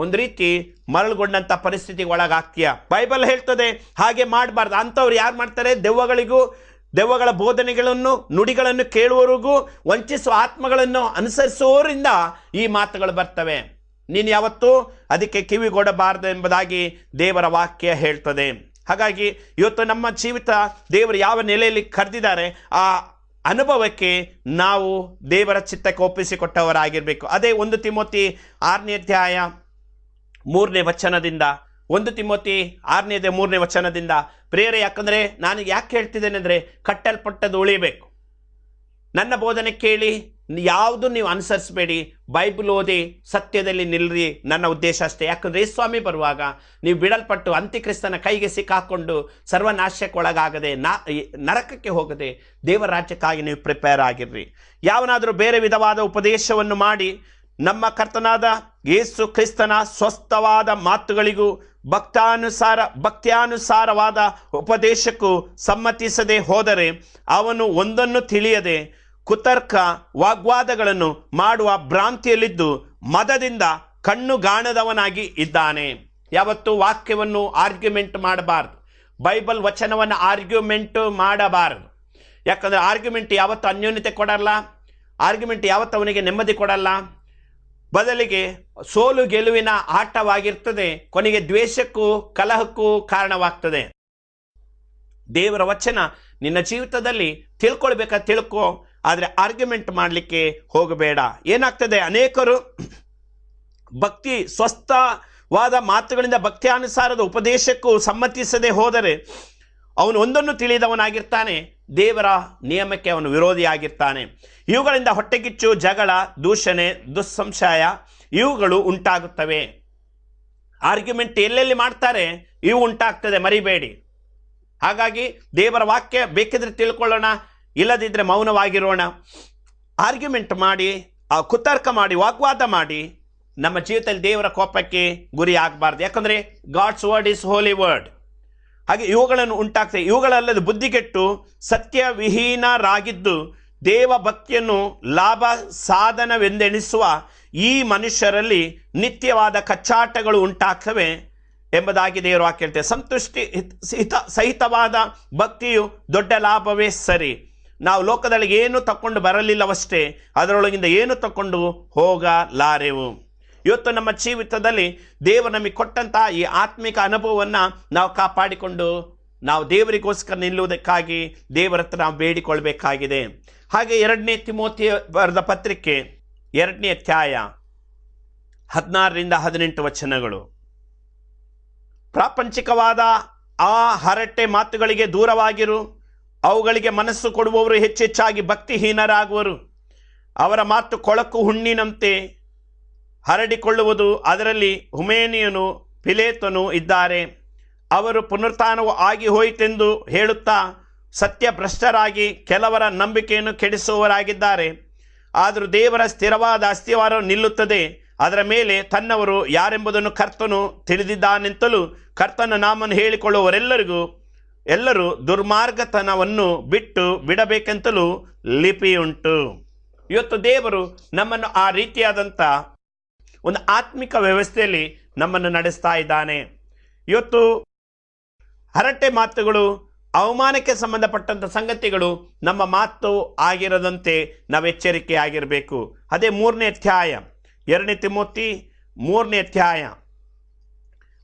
Speaker 1: ಒಂದು ರೀತಿ ಮರಳುಗೊಂಡಂಥ ಪರಿಸ್ಥಿತಿಗೆ ಒಳಗಾಗ್ತೀಯ. ಬೈಬಲ್ ಹೇಳ್ತದೆ ಹಾಗೆ ಮಾಡಬಾರ್ದು. ಅಂಥವ್ರು ಯಾರು ಮಾಡ್ತಾರೆ? ದೆವ್ವಗಳ ಬೋಧನೆಗಳನ್ನು ನುಡಿಗಳನ್ನು ಕೇಳುವವರಿಗೂ ವಂಚಿಸುವ ಆತ್ಮಗಳನ್ನು ಅನುಸರಿಸುವವರಿಂದ ಈ ಮಾತುಗಳು ಬರ್ತವೆ. ನೀನು ಯಾವತ್ತೂ ಅದಕ್ಕೆ ಕಿವಿಗೊಡಬಾರದು ಎಂಬುದಾಗಿ ದೇವರ ವಾಕ್ಯ ಹೇಳ್ತದೆ. ಹಾಗಾಗಿ ಇವತ್ತು ನಮ್ಮ ಜೀವಿತ ದೇವರು ಯಾವ ನೆಲೆಯಲ್ಲಿ ಕರೆದಿದ್ದಾರೆ ಅನುಭವಕ್ಕೆ ನಾವು ದೇವರ ಚಿತ್ತಕ್ಕೆ ಒಪ್ಪಿಸಿಕೊಟ್ಟವರಾಗಿರಬೇಕು. ಅದೇ 1 ತಿಮೋತಿ 6ನೇ ಅಧ್ಯಾಯ 3ನೇ ವಚನದಿಂದ 1 ತಿಮೋತಿ 6ನೇ ಅಧ್ಯಾಯ 3ನೇ ವಚನದಿಂದ, ಪ್ರಿಯರೇ, ಯಾಕಂದರೆ ನಾನು ಯಾಕೆ ಹೇಳ್ತಿದ್ದೇನೆ ಅಂದರೆ, ಕಟ್ಟಲ್ಪಟ್ಟದ್ದು ಉಳಿಬೇಕು. ನನ್ನ ಬೋಧನೆ ಕೇಳಿ ಯಾವುದು ನೀವು ಅನುಸರಿಸಬೇಡಿ, ಬೈಬಲ್ ಓದಿ ಸತ್ಯದಲ್ಲಿ ನಿಲ್ರಿ, ನನ್ನ ಉದ್ದೇಶ ಅಷ್ಟೇ. ಯಾಕಂದರೆ ಸ್ವಾಮಿ ಬರುವಾಗ ನೀವು ಬಿಡಲ್ಪಟ್ಟು ಅಂತ್ಯಕ್ರಿಸ್ತನ ಕೈಗೆ ಸಿಕ್ಕಾಕೊಂಡು ಸರ್ವನಾಶಕ್ಕೆ ಒಳಗಾಗದೆ ನರಕಕ್ಕೆ ಹೋಗದೆ ದೇವರ ರಾಜ್ಯಕ್ಕಾಗಿ ನೀವು ಪ್ರಿಪೇರ್ ಆಗಿರ್ರಿ. ಯಾವನಾದರೂ ಬೇರೆ ವಿಧವಾದ ಉಪದೇಶವನ್ನು ಮಾಡಿ ನಮ್ಮ ಕರ್ತನಾದ ಯೇಸು ಕ್ರಿಸ್ತನ ಸ್ವಸ್ಥವಾದ ಮಾತುಗಳಿಗೂ ಭಕ್ತ್ಯಾನುಸಾರವಾದ ಉಪದೇಶಕ್ಕೂ ಸಮ್ಮತಿಸದೆ ಹೋದರೆ ಅವನು ಒಂದನ್ನು ತಿಳಿಯದೆ ಕುತರ್ಕ ವಾಗ್ವಾದಗಳನ್ನು ಮಾಡುವ ಭ್ರಾಂತಿಯಲ್ಲಿದ್ದು ಮದದಿಂದ ಕಣ್ಣುಗಾಣದವನಾಗಿ ಇದ್ದಾನೆ. ಯಾವತ್ತು ವಾಕ್ಯವನ್ನು ಆರ್ಗ್ಯುಮೆಂಟ್ ಮಾಡಬಾರ್ದು, ಬೈಬಲ್ ವಚನವನ್ನು ಆರ್ಗ್ಯುಮೆಂಟ್ ಮಾಡಬಾರದು. ಯಾಕಂದರೆ ಆರ್ಗ್ಯುಮೆಂಟ್ ಯಾವತ್ತು ಅನ್ಯೋನ್ಯತೆ ಕೊಡಲ್ಲ, ಆರ್ಗ್ಯುಮೆಂಟ್ ಯಾವತ್ತು ಅವನಿಗೆ ನೆಮ್ಮದಿ ಕೊಡಲ್ಲ. ಬದಲಿಗೆ ಸೋಲು ಗೆಲುವಿನ ಆಟವಾಗಿರ್ತದೆ, ಕೊನೆಗೆ ದ್ವೇಷಕ್ಕೂ ಕಲಹಕ್ಕೂ ಕಾರಣವಾಗ್ತದೆ. ದೇವರ ವಚನ ನಿನ್ನ ಜೀವಿತದಲ್ಲಿ ತಿಳ್ಕೊಳ್ಬೇಕಾದ್ರೆ ತಿಳ್ಕೊ, ಆದರೆ ಆರ್ಗ್ಯುಮೆಂಟ್ ಮಾಡಲಿಕ್ಕೆ ಹೋಗಬೇಡ. ಏನಾಗ್ತದೆ, ಅನೇಕರು ಸ್ವಸ್ಥವಾದ ಮಾತುಗಳಿಂದ ಭಕ್ತ್ಯಾನುಸಾರದ ಉಪದೇಶಕ್ಕೂ ಸಮ್ಮತಿಸದೆ ಹೋದರೆ ಅವನು ಒಂದನ್ನು ತಿಳಿದವನಾಗಿರ್ತಾನೆ, ದೇವರ ನಿಯಮಕ್ಕೆ ಅವನು ವಿರೋಧಿಯಾಗಿರ್ತಾನೆ. ಇವುಗಳಿಂದ ಹೊಟ್ಟೆಕಿಚ್ಚು, ಜಗಳ, ದೂಷಣೆ, ದುಸ್ಸಂಶಯ ಇವುಗಳು ಉಂಟಾಗುತ್ತವೆ. ಆರ್ಗ್ಯುಮೆಂಟ್ ಎಲ್ಲೆಲ್ಲಿ ಮಾಡ್ತಾರೆ ಇವು ಉಂಟಾಗ್ತದೆ, ಮರಿಬೇಡಿ. ಹಾಗಾಗಿ ದೇವರ ವಾಕ್ಯ ಬೇಕಿದ್ರೆ ತಿಳ್ಕೊಳ್ಳೋಣ, ಇಲ್ಲದಿದ್ದರೆ ಮೌನವಾಗಿರೋಣ. ಆರ್ಗ್ಯುಮೆಂಟ್ ಮಾಡಿ, ಕುತರ್ಕ ಮಾಡಿ, ವಾಗ್ವಾದ ಮಾಡಿ ನಮ್ಮ ಜೀವಿತದಲ್ಲಿ ದೇವರ ಕೋಪಕ್ಕೆ ಗುರಿ ಆಗಬಾರ್ದು. ಯಾಕಂದರೆ God's word is holy word. ಹಾಗೆ ಇವುಗಳನ್ನು ಉಂಟಾಗ್ತದೆ. ಇವುಗಳಲ್ಲದೆ ಬುದ್ಧಿಗೆಟ್ಟು ಸತ್ಯವಿಹೀನರಾಗಿದ್ದು ದೇವ ಭಕ್ತಿಯನ್ನು ಲಾಭ ಸಾಧನವೆಂದೆಣಿಸುವ ಈ ಮನುಷ್ಯರಲ್ಲಿ ನಿತ್ಯವಾದ ಕಚ್ಚಾಟಗಳು ಉಂಟಾಗ್ತವೆ ಎಂಬುದಾಗಿ ದೇವರು ವಾಕ್ಯ ಹೇಳ್ತೇವೆ. ಸಂತುಷ್ಟಿ ಸಹಿತವಾದ ಭಕ್ತಿಯು ದೊಡ್ಡ ಲಾಭವೇ ಸರಿ. ನಾವು ಲೋಕದಲ್ಲಿ ಏನು ತಕ್ಕೊಂಡು ಬರಲಿಲ್ಲವಷ್ಟೇ, ಅದರೊಳಗಿಂದ ಏನು ತಕ್ಕೊಂಡು ಹೋಗಲಾರೆವು. ಇವತ್ತು ನಮ್ಮ ಜೀವಿತದಲ್ಲಿ ದೇವರು ನಮಗೆ ಕೊಟ್ಟಂತಹ ಈ ಆತ್ಮಿಕ ಅನುಭವವನ್ನು ನಾವು ಕಾಪಾಡಿಕೊಂಡು ನಾವು ದೇವರಿಗೋಸ್ಕರ ನಿಲ್ಲುವುದಕ್ಕಾಗಿ ದೇವರ ಹತ್ರ ನಾವು ಬೇಡಿಕೊಳ್ಬೇಕಾಗಿದೆ. ಹಾಗೆ 2ನೇ ತಿಮೋತಿ ಬರೆದ ಪತ್ರಿಕೆ 2ನೇ ಅಧ್ಯಾಯ 16-18 ವಚನಗಳು. ಪ್ರಾಪಂಚಿಕವಾದ ಆ ಹರಟೆ ಮಾತುಗಳಿಗೆ ದೂರವಾಗಿರು, ಅವುಗಳಿಗೆ ಮನಸ್ಸು ಕೊಡುವವರು ಹೆಚ್ಚೆಚ್ಚಾಗಿ ಭಕ್ತಿಹೀನರಾಗುವರು. ಅವರ ಮಾತು ಕೊಳಕು ಹುಣ್ಣಿನಂತೆ ಹರಡಿಕೊಳ್ಳುವುದು, ಅದರಲ್ಲಿ ಹುಮೇನಿಯನು ಪಿಲೇತನು ಇದ್ದಾರೆ. ಅವರು ಪುನರುತ್ಥಾನವು ಆಗಿ ಹೋಯಿತೆಂದು ಹೇಳುತ್ತಾ ಸತ್ಯಭ್ರಷ್ಟರಾಗಿ ಕೆಲವರ ನಂಬಿಕೆಯನ್ನು ಕೆಡಿಸುವವರಾಗಿದ್ದಾರೆ. ಆದರೂ ದೇವರ ಸ್ಥಿರವಾದ ಅಸ್ತಿವಾರ ನಿಲ್ಲುತ್ತದೆ, ಅದರ ಮೇಲೆ ತನ್ನವರು ಯಾರೆಂಬುದನ್ನು ಕರ್ತನು ತಿಳಿದಿದ್ದಾನೆಂತಲೂ ಕರ್ತನ ನಾಮವನ್ನು ಹೇಳಿಕೊಳ್ಳುವವರೆಲ್ಲರೂ ದುರ್ಮಾರ್ಗತನವನ್ನು ಬಿಡಬೇಕೆಂತಲೂ ಲಿಪಿಯುಂಟು. ಇವತ್ತು ದೇವರು ನಮ್ಮನ್ನು ಆ ರೀತಿಯಾದಂಥ ಒಂದು ಆತ್ಮಿಕ ವ್ಯವಸ್ಥೆಯಲ್ಲಿ ನಮ್ಮನ್ನು ನಡೆಸ್ತಾ ಇದ್ದಾನೆ. ಇವತ್ತು ಹರಟೆ ಮಾತುಗಳು, ಅವಮಾನಕ್ಕೆ ಸಂಬಂಧಪಟ್ಟಂಥ ಸಂಗತಿಗಳು ನಮ್ಮ ಮಾತು ಆಗಿರದಂತೆ ನಾವು ಎಚ್ಚರಿಕೆ ಆಗಿರಬೇಕು. ಅದೇ 3ನೇ ಅಧ್ಯಾಯ 2ನೇ ತಿಮೋತಿ 3ನೇ ಅಧ್ಯಾಯ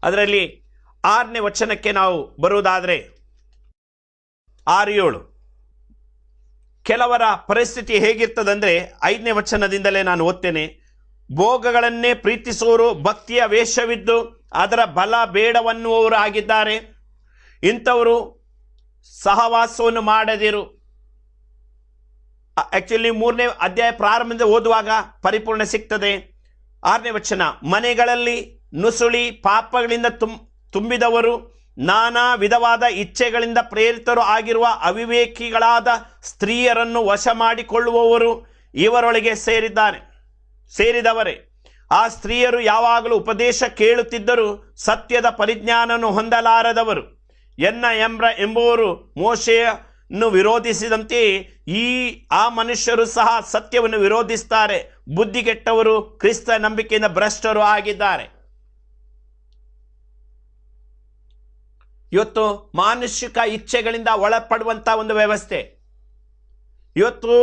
Speaker 1: ಅದರಲ್ಲಿ 6ನೇ ವಚನಕ್ಕೆ ನಾವು ಬರುವುದಾದರೆ 6-7 ಕೆಲವರ ಪರಿಸ್ಥಿತಿ ಹೇಗಿರ್ತದಂದರೆ 5ನೇ ವಚನದಿಂದಲೇ ನಾನು ಓದ್ತೇನೆ. ಭೋಗಗಳನ್ನೇ ಪ್ರೀತಿಸುವವರು ಭಕ್ತಿಯ ವೇಷವಿದ್ದು ಅದರ ಬಲ ಬೇಡವನ್ನುವವರು ಆಗಿದ್ದಾರೆ. ಇಂಥವರು ಸಹವಾಸವನ್ನು ಮಾಡದಿರು. ಆ್ಯಕ್ಚುಲಿ 3ನೇ ಅಧ್ಯಾಯ ಪ್ರಾರಂಭದಿಂದ ಓದುವಾಗ ಪರಿಪೂರ್ಣ ಸಿಗ್ತದೆ. 6ನೇ ವಚನ, ಮನೆಗಳಲ್ಲಿ ನುಸುಳಿ ಪಾಪಗಳಿಂದ ತುಂಬಿದವರು, ನಾನಾ ವಿಧವಾದ ಇಚ್ಛೆಗಳಿಂದ ಪ್ರೇರಿತರು ಆಗಿರುವ ಅವಿವೇಕಿಗಳಾದ ಸ್ತ್ರೀಯರನ್ನು ವಶ ಮಾಡಿಕೊಳ್ಳುವವರು ಇವರೊಳಗೆ ಸೇರಿದವರೇ. ಆ ಸ್ತ್ರೀಯರು ಯಾವಾಗಲೂ ಉಪದೇಶ ಕೇಳುತ್ತಿದ್ದರೂ ಸತ್ಯದ ಪರಿಜ್ಞಾನವನ್ನು ಹೊಂದಲಾರದವರು. ಎಂಬುವರು ಮೋಶೆಯನ್ನು ವಿರೋಧಿಸಿದಂತೆಯೇ ಆ ಮನುಷ್ಯರು ಸಹ ಸತ್ಯವನ್ನು ವಿರೋಧಿಸ್ತಾರೆ. ಬುದ್ಧಿಗೆಟ್ಟವರು, ಕ್ರಿಸ್ತ ನಂಬಿಕೆಯಿಂದ ಭ್ರಷ್ಟರು ಆಗಿದ್ದಾರೆ. ಇವತ್ತು ಮಾನುಷಿಕ ಇಚ್ಛೆಗಳಿಂದ ಒಳಪಡುವಂಥ ಒಂದು ವ್ಯವಸ್ಥೆ. ಇವತ್ತು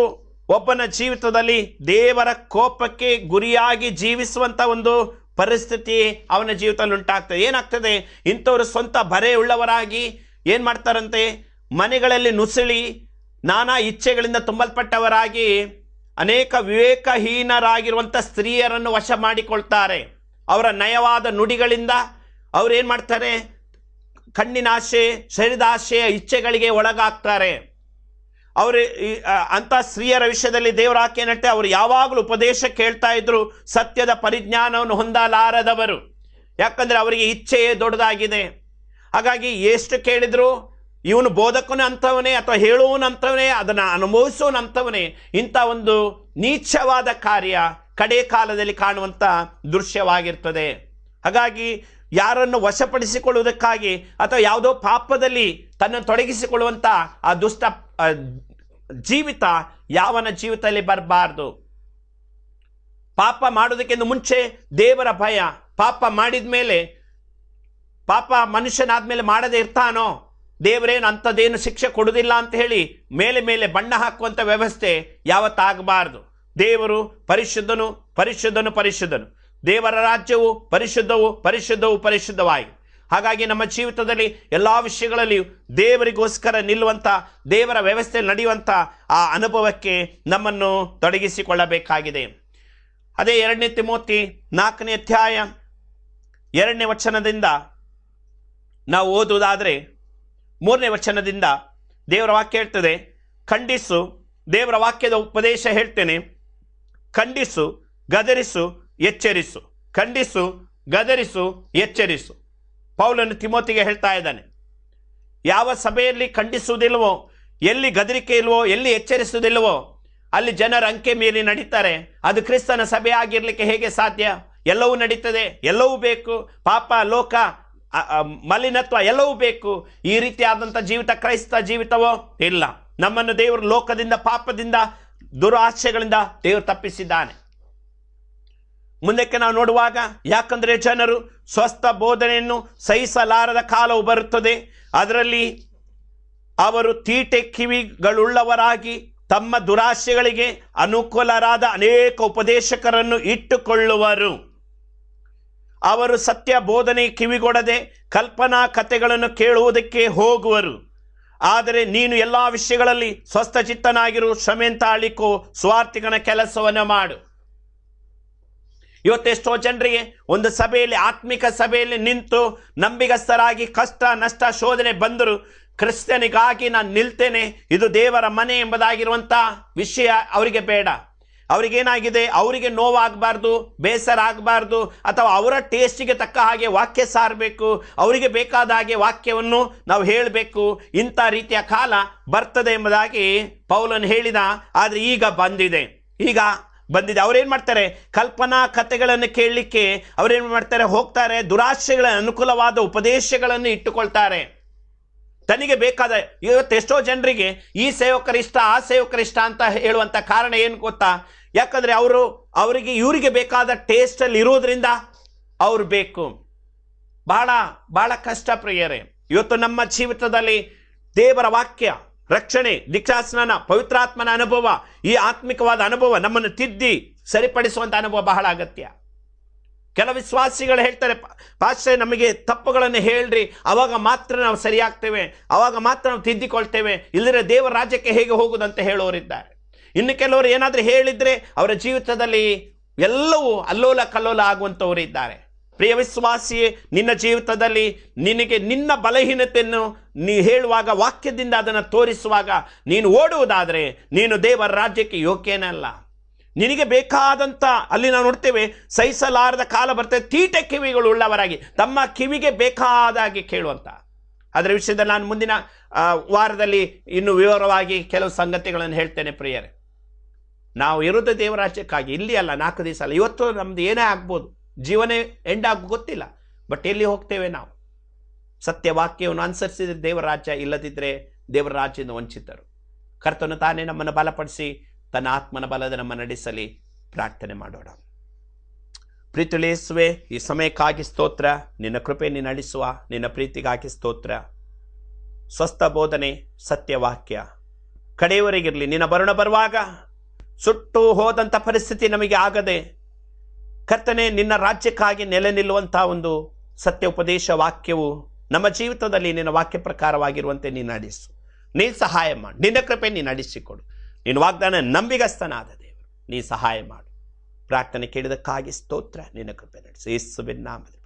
Speaker 1: ಒಬ್ಬನ ಜೀವಿತದಲ್ಲಿ ದೇವರ ಕೋಪಕ್ಕೆ ಗುರಿಯಾಗಿ ಜೀವಿಸುವಂಥ ಒಂದು ಪರಿಸ್ಥಿತಿ ಅವನ ಜೀವಿತದಲ್ಲಿ ಉಂಟಾಗ್ತದೆ. ಏನಾಗ್ತದೆ, ಇಂಥವರು ಸ್ವಂತ ಬರೆ ಉಳ್ಳವರಾಗಿ ಏನು ಮಾಡ್ತಾರಂತೆ, ಮನೆಗಳಲ್ಲಿ ನುಸುಳಿ ನಾನಾ ಇಚ್ಛೆಗಳಿಂದ ತುಂಬಲ್ಪಟ್ಟವರಾಗಿ ಅನೇಕ ವಿವೇಕಹೀನರಾಗಿರುವಂಥ ಸ್ತ್ರೀಯರನ್ನು ವಶ ಮಾಡಿಕೊಳ್ತಾರೆ. ಅವರ ನಯವಾದ ನುಡಿಗಳಿಂದ ಅವರೇನು ಮಾಡ್ತಾರೆ, ಕಣ್ಣಿನ ಆಸೆ, ಶರೀರದ ಆಸೆಯ ಇಚ್ಛೆಗಳಿಗೆ ಒಳಗಾಗ್ತಾರೆ. ಅವರು ಅಂಥ ಸ್ತ್ರೀಯರ ವಿಷಯದಲ್ಲಿ ದೇವರ ವಾಕ್ಯ ಏನಂತೆ, ಅವರು ಯಾವಾಗಲೂ ಉಪದೇಶ ಕೇಳ್ತಾ ಇದ್ರು, ಸತ್ಯದ ಪರಿಜ್ಞಾನವನ್ನು ಹೊಂದಲಾರದವರು. ಯಾಕಂದರೆ ಅವರಿಗೆ ಇಚ್ಛೆಯೇ ದೊಡ್ಡದಾಗಿದೆ. ಹಾಗಾಗಿ ಎಷ್ಟು ಕೇಳಿದ್ರು, ಇವನು ಬೋಧಕನ ಅಂಥವನೇ ಅಥವಾ ಹೇಳುವನಂಥವನೇ, ಅದನ್ನು ಅನುಭವಿಸುವನಂಥವನೇ, ಇಂಥ ಒಂದು ನೀಚವಾದ ಕಾರ್ಯ ಕಡೆ ಕಾಲದಲ್ಲಿ ಕಾಣುವಂಥ ದೃಶ್ಯವಾಗಿರ್ತದೆ. ಹಾಗಾಗಿ ಯಾರನ್ನು ವಶಪಡಿಸಿಕೊಳ್ಳುವುದಕ್ಕಾಗಿ ಅಥವಾ ಯಾವುದೋ ಪಾಪದಲ್ಲಿ ತನ್ನನ್ನು ತೊಡಗಿಸಿಕೊಳ್ಳುವಂಥ ಆ ದುಷ್ಟ ಜೀವಿತ ಯಾವನ ಜೀವಿತದಲ್ಲಿ ಬರಬಾರ್ದು. ಪಾಪ ಮಾಡೋದಕ್ಕಿಂತ ಮುಂಚೆ ದೇವರ ಭಯ. ಪಾಪ ಮಾಡಿದ ಮೇಲೆ, ಪಾಪ ಮನುಷ್ಯನಾದ್ಮೇಲೆ ಮಾಡದೇ ಇರ್ತಾನೋ, ದೇವರೇನು ಅಂಥದ್ದೇನು ಶಿಕ್ಷೆ ಕೊಡುವುದಿಲ್ಲ ಅಂತ ಹೇಳಿ ಮೇಲೆ ಮೇಲೆ ಬಣ್ಣ ಹಾಕುವಂಥ ವ್ಯವಸ್ಥೆ ಯಾವತ್ತಾಗಬಾರ್ದು. ದೇವರು ಪರಿಶುದ್ಧನು, ಪರಿಶುದ್ಧನು, ಪರಿಶುದ್ಧನು. ದೇವರ ರಾಜ್ಯವು ಪರಿಶುದ್ಧವು, ಪರಿಶುದ್ಧವು, ಪರಿಶುದ್ಧವಾಗಿ. ಹಾಗಾಗಿ ನಮ್ಮ ಜೀವಿತದಲ್ಲಿ ಎಲ್ಲ ವಿಷಯಗಳಲ್ಲಿಯೂ ದೇವರಿಗೋಸ್ಕರ ನಿಲ್ಲುವಂಥ, ದೇವರ ವ್ಯವಸ್ಥೆಯಲ್ಲಿ ನಡೆಯುವಂಥ ಆ ಅನುಭವಕ್ಕೆ ನಮ್ಮನ್ನು ತೊಡಗಿಸಿಕೊಳ್ಳಬೇಕಾಗಿದೆ. ಅದೇ 2 ತಿಮೋತಿ 4ನೇ ಅಧ್ಯಾಯ 2ನೇ ವಚನದಿಂದ ನಾವು ಓದುವುದಾದರೆ, 3ನೇ ವಚನದಿಂದ ದೇವರ ವಾಕ್ಯ ಹೇಳ್ತದೆ, ಖಂಡಿಸು. ದೇವರ ವಾಕ್ಯದ ಉಪದೇಶ ಹೇಳ್ತೇನೆ, ಖಂಡಿಸು, ಗದರಿಸು, ಎಚ್ಚರಿಸು. ಖಂಡಿಸು, ಗದರಿಸು, ಎಚ್ಚರಿಸು. ಪೌಲನು ತಿಮೋತಿಗೆ ಹೇಳ್ತಾ ಇದ್ದಾನೆ. ಯಾವ ಸಭೆಯಲ್ಲಿ ಖಂಡಿಸುವುದಿಲ್ವೋ, ಎಲ್ಲಿ ಗದರಿಕೆ ಇಲ್ವೋ, ಎಲ್ಲಿ ಎಚ್ಚರಿಸುವುದಿಲ್ವೋ, ಅಲ್ಲಿ ಜನರ ಅಂಕೆ ಮೀರಿ ನಡೀತಾರೆ. ಅದು ಕ್ರಿಸ್ತನ ಸಭೆ ಆಗಿರಲಿಕ್ಕೆ ಹೇಗೆ ಸಾಧ್ಯ? ಎಲ್ಲವೂ ನಡೀತದೆ, ಎಲ್ಲವೂ ಬೇಕು. ಪಾಪ, ಲೋಕ, ಮಲಿನತ್ವ ಎಲ್ಲವೂ ಬೇಕು. ಈ ರೀತಿಯಾದಂಥ ಜೀವಿತ ಕ್ರೈಸ್ತ ಜೀವಿತವೋ ಇಲ್ಲ. ನಮ್ಮನ್ನು ದೇವರು ಲೋಕದಿಂದ, ಪಾಪದಿಂದ, ದುರಾಶೆಗಳಿಂದ ದೇವರು ತಪ್ಪಿಸಿದ್ದಾನೆ. ಮುಂದಕ್ಕೆ ನಾವು ನೋಡುವಾಗ, ಯಾಕಂದರೆ ಜನರು ಸ್ವಸ್ಥ ಬೋಧನೆಯನ್ನು ಸಹಿಸಲಾರದ ಕಾಲವು ಬರುತ್ತದೆ, ಅದರಲ್ಲಿ ಅವರು ತೀಟೆ ಕಿವಿಗಳುಳ್ಳವರಾಗಿ ತಮ್ಮ ದುರಾಶೆಗಳಿಗೆ ಅನುಕೂಲರಾದ ಅನೇಕ ಉಪದೇಶಕರನ್ನು ಇಟ್ಟುಕೊಳ್ಳುವರು. ಅವರು ಸತ್ಯ ಬೋಧನೆ ಕಿವಿಗೊಡದೆ ಕಲ್ಪನಾ ಕಥೆಗಳನ್ನು ಕೇಳುವುದಕ್ಕೆ ಹೋಗುವರು. ಆದರೆ ನೀನು ಎಲ್ಲ ವಿಷಯಗಳಲ್ಲಿ ಸ್ವಸ್ಥಚಿತ್ತನಾಗಿರು, ಶ್ರಮೆ ತಾಳಿಕೋ, ಸ್ವಾರ್ಥಿಕನ ಕೆಲಸವನ್ನು ಮಾಡು. ಇವತ್ತೆಷ್ಟೋ ಜನರಿಗೆ ಒಂದು ಸಭೆಯಲ್ಲಿ, ಆತ್ಮಿಕ ಸಭೆಯಲ್ಲಿ ನಿಂತು ನಂಬಿಗಸ್ತರಾಗಿ ಕಷ್ಟ, ನಷ್ಟ, ಶೋಧನೆ ಬಂದರು, ಕ್ರಿಸ್ತನಿಗಾಗಿ ನಾನು ನಿಲ್ತೇನೆ, ಇದು ದೇವರ ಮನೆ ಎಂಬುದಾಗಿರುವಂಥ ವಿಷಯ ಅವರಿಗೆ ಬೇಡ. ಅವರಿಗೇನಾಗಿದೆ, ಅವರಿಗೆ ನೋವಾಗಬಾರ್ದು, ಬೇಸರ ಆಗಬಾರ್ದು, ಅಥವಾ ಅವರ ಟೇಸ್ಟಿಗೆ ತಕ್ಕ ಹಾಗೆ ವಾಕ್ಯ ಸಾರಬೇಕು, ಅವರಿಗೆ ಬೇಕಾದ ಹಾಗೆ ವಾಕ್ಯವನ್ನು ನಾವು ಹೇಳಬೇಕು. ಇಂಥ ರೀತಿಯ ಕಾಲ ಬರ್ತದೆ ಎಂಬುದಾಗಿ ಪೌಲನು ಹೇಳಿದ. ಆದರೆ ಈಗ ಬಂದಿದೆ. ಅವರೇನು ಮಾಡ್ತಾರೆ, ಕಲ್ಪನಾ ಕಥೆಗಳನ್ನು ಕೇಳಲಿಕ್ಕೆ ಅವರೇನು ಮಾಡ್ತಾರೆ, ಹೋಗ್ತಾರೆ, ದುರಾಶೆಗಳ ಅನುಕೂಲವಾದ ಉಪದೇಶಗಳನ್ನು ಇಟ್ಟುಕೊಳ್ತಾರೆ. ತನಗೆ ಬೇಕಾದ, ಇವತ್ತೆಷ್ಟೋ ಜನರಿಗೆ ಈ ಸೇವಕರಿಷ್ಟ, ಆ ಸೇವಕರಿಷ್ಟ ಅಂತ ಹೇಳುವಂಥ ಕಾರಣ ಏನು ಗೊತ್ತಾ? ಯಾಕಂದರೆ ಅವರಿಗೆ ಇವರಿಗೆ ಬೇಕಾದ ಟೇಸ್ಟಲ್ಲಿ ಇರೋದ್ರಿಂದ ಅವ್ರು ಬೇಕು. ಬಹಳ ಬಹಳ ಕಷ್ಟ ಪ್ರಿಯರೇ. ಇವತ್ತು ನಮ್ಮ ಜೀವಿತದಲ್ಲಿ ದೇವರ ವಾಕ್ಯ, ರಕ್ಷಣೆ, ದೀಕ್ಷಾಸ್ನಾನ, ಪವಿತ್ರಾತ್ಮನ ಅನುಭವ, ಈ ಆತ್ಮಿಕವಾದ ಅನುಭವ ನಮ್ಮನ್ನು ತಿದ್ದಿ ಸರಿಪಡಿಸುವಂಥ ಅನುಭವ ಬಹಳ ಅಗತ್ಯ. ಕೆಲ ವಿಶ್ವಾಸಿಗಳು ಹೇಳ್ತಾರೆ, ಪಾಸ್ಟರ್ ನಮಗೆ ತಪ್ಪುಗಳನ್ನು ಹೇಳ್ರಿ, ಅವಾಗ ಮಾತ್ರ ನಾವು ಸರಿಯಾಗ್ತೇವೆ, ಅವಾಗ ಮಾತ್ರ ನಾವು ತಿದ್ದಿಕೊಳ್ತೇವೆ, ಇಲ್ಲದ್ರೆ ದೇವರ ರಾಜ್ಯಕ್ಕೆ ಹೇಗೆ ಹೋಗುದಂತ ಹೇಳೋರಿದ್ದಾರೆ. ಇನ್ನು ಕೆಲವರು ಏನಾದರೂ ಹೇಳಿದರೆ ಅವರ ಜೀವಿತದಲ್ಲಿ ಎಲ್ಲವೂ ಅಲ್ಲೋಲ ಕಲ್ಲೋಲ ಆಗುವಂಥವರು ಇದ್ದಾರೆ. ಪ್ರಿಯ ವಿಶ್ವಾಸಿಯೇ, ನಿನ್ನ ಜೀವಿತದಲ್ಲಿ ನಿನಗೆ ನಿನ್ನ ಬಲಹೀನತೆಯನ್ನು ನೀ ಹೇಳುವಾಗ, ವಾಕ್ಯದಿಂದ ಅದನ್ನು ತೋರಿಸುವಾಗ ನೀನು ಓಡುವುದಾದರೆ ನೀನು ದೇವರ ರಾಜ್ಯಕ್ಕೆ ಯೋಗ್ಯನಲ್ಲ. ನಿನಗೆ ಬೇಕಾದಂಥ, ಅಲ್ಲಿ ನಾವು ನೋಡ್ತೇವೆ, ಸಹಿಸಲಾರದ ಕಾಲ ಬರ್ತದೆ, ತೀಟೆ ಕಿವಿಗಳು ಉಳ್ಳವರಾಗಿ ತಮ್ಮ ಕಿವಿಗೆ ಬೇಕಾದಾಗಿ ಕೇಳುವಂಥ. ಅದರ ವಿಷಯದಲ್ಲಿ ನಾನು ಮುಂದಿನ ವಾರದಲ್ಲಿ ಇನ್ನೂ ವಿವರವಾಗಿ ಕೆಲವು ಸಂಗತಿಗಳನ್ನು ಹೇಳ್ತೇನೆ ಪ್ರಿಯರೇ. ನಾವು ಇರೋದು ದೇವರ ರಾಜ್ಯಕ್ಕಾಗಿ, ಇಲ್ಲಿ ಅಲ್ಲ, 4 ದಿವಸ ಅಲ್ಲ. ಇವತ್ತು ನಮ್ದು ಏನೇ ಆಗ್ಬೋದು, ಜೀವನ ಎಂಡ್ ಆಗ ಗೊತ್ತಿಲ್ಲ, ಬಟ್ ಎಲ್ಲಿ ಹೋಗ್ತೇವೆ ನಾವು? ಸತ್ಯವಾಕ್ಯವನ್ನು ಅನುಸರಿಸಿದ್ರೆ ದೇವರ ರಾಜ್ಯ, ಇಲ್ಲದಿದ್ದರೆ ದೇವರ ರಾಜ್ಯದಿಂದ ವಂಚಿತರು. ಕರ್ತನು ತಾನೇ ನಮ್ಮನ್ನು ಬಲಪಡಿಸಿ ತನ್ನ ಆತ್ಮನ ಬಲದ ನಮ್ಮ ನಡೆಸಲಿ. ಪ್ರಾರ್ಥನೆ ಮಾಡೋಣ. ಪ್ರೀತಿಯುಳ್ಳ ಯೇಸುವೇ, ಈ ಸಮಯಕ್ಕಾಗಿ ಸ್ತೋತ್ರ. ನಿನ್ನ ಕೃಪೆ ನೀನು ನಡೆಸುವ ನಿನ್ನ ಪ್ರೀತಿಗಾಗಿ ಸ್ತೋತ್ರ. ಸ್ವಸ್ಥ ಬೋಧನೆ, ಸತ್ಯವಾಕ್ಯ ಕಡೆಯವರೆಗಿರಲಿ. ನಿನ್ನ ಬರುಣ ಬರುವಾಗ ಸುಟ್ಟು ಹೋದಂಥ ಪರಿಸ್ಥಿತಿ ನಮಗೆ ಆಗದೆ, ಕರ್ತನೆ, ನಿನ್ನ ರಾಜ್ಯಕ್ಕಾಗಿ ನೆಲೆ ನಿಲ್ಲುವಂಥ ಒಂದು ಸತ್ಯ ಉಪದೇಶ ವಾಕ್ಯವು ನಮ್ಮ ಜೀವಿತದಲ್ಲಿ ನಿನ್ನ ವಾಕ್ಯ ಪ್ರಕಾರವಾಗಿರುವಂತೆ ನೀನು ನಡೆಸು. ನೀನು ಸಹಾಯ ಮಾಡು, ನಿನ್ನ ಕೃಪೆ ನೀನು ನಡೆಸಿಕೊಡು. ನೀನು ವಾಗ್ದಾನ ನಂಬಿಗಸ್ತನಾದ ದೇವರು, ನೀ ಸಹಾಯ ಮಾಡು. ಪ್ರಾರ್ಥನೆ ಕೇಳಿದಕ್ಕಾಗಿ ಸ್ತೋತ್ರ. ನಿನ್ನ ಕೃಪೆ ನಡೆಸು ಯೇಸುವಿನ ನಾಮದಲ್ಲಿ.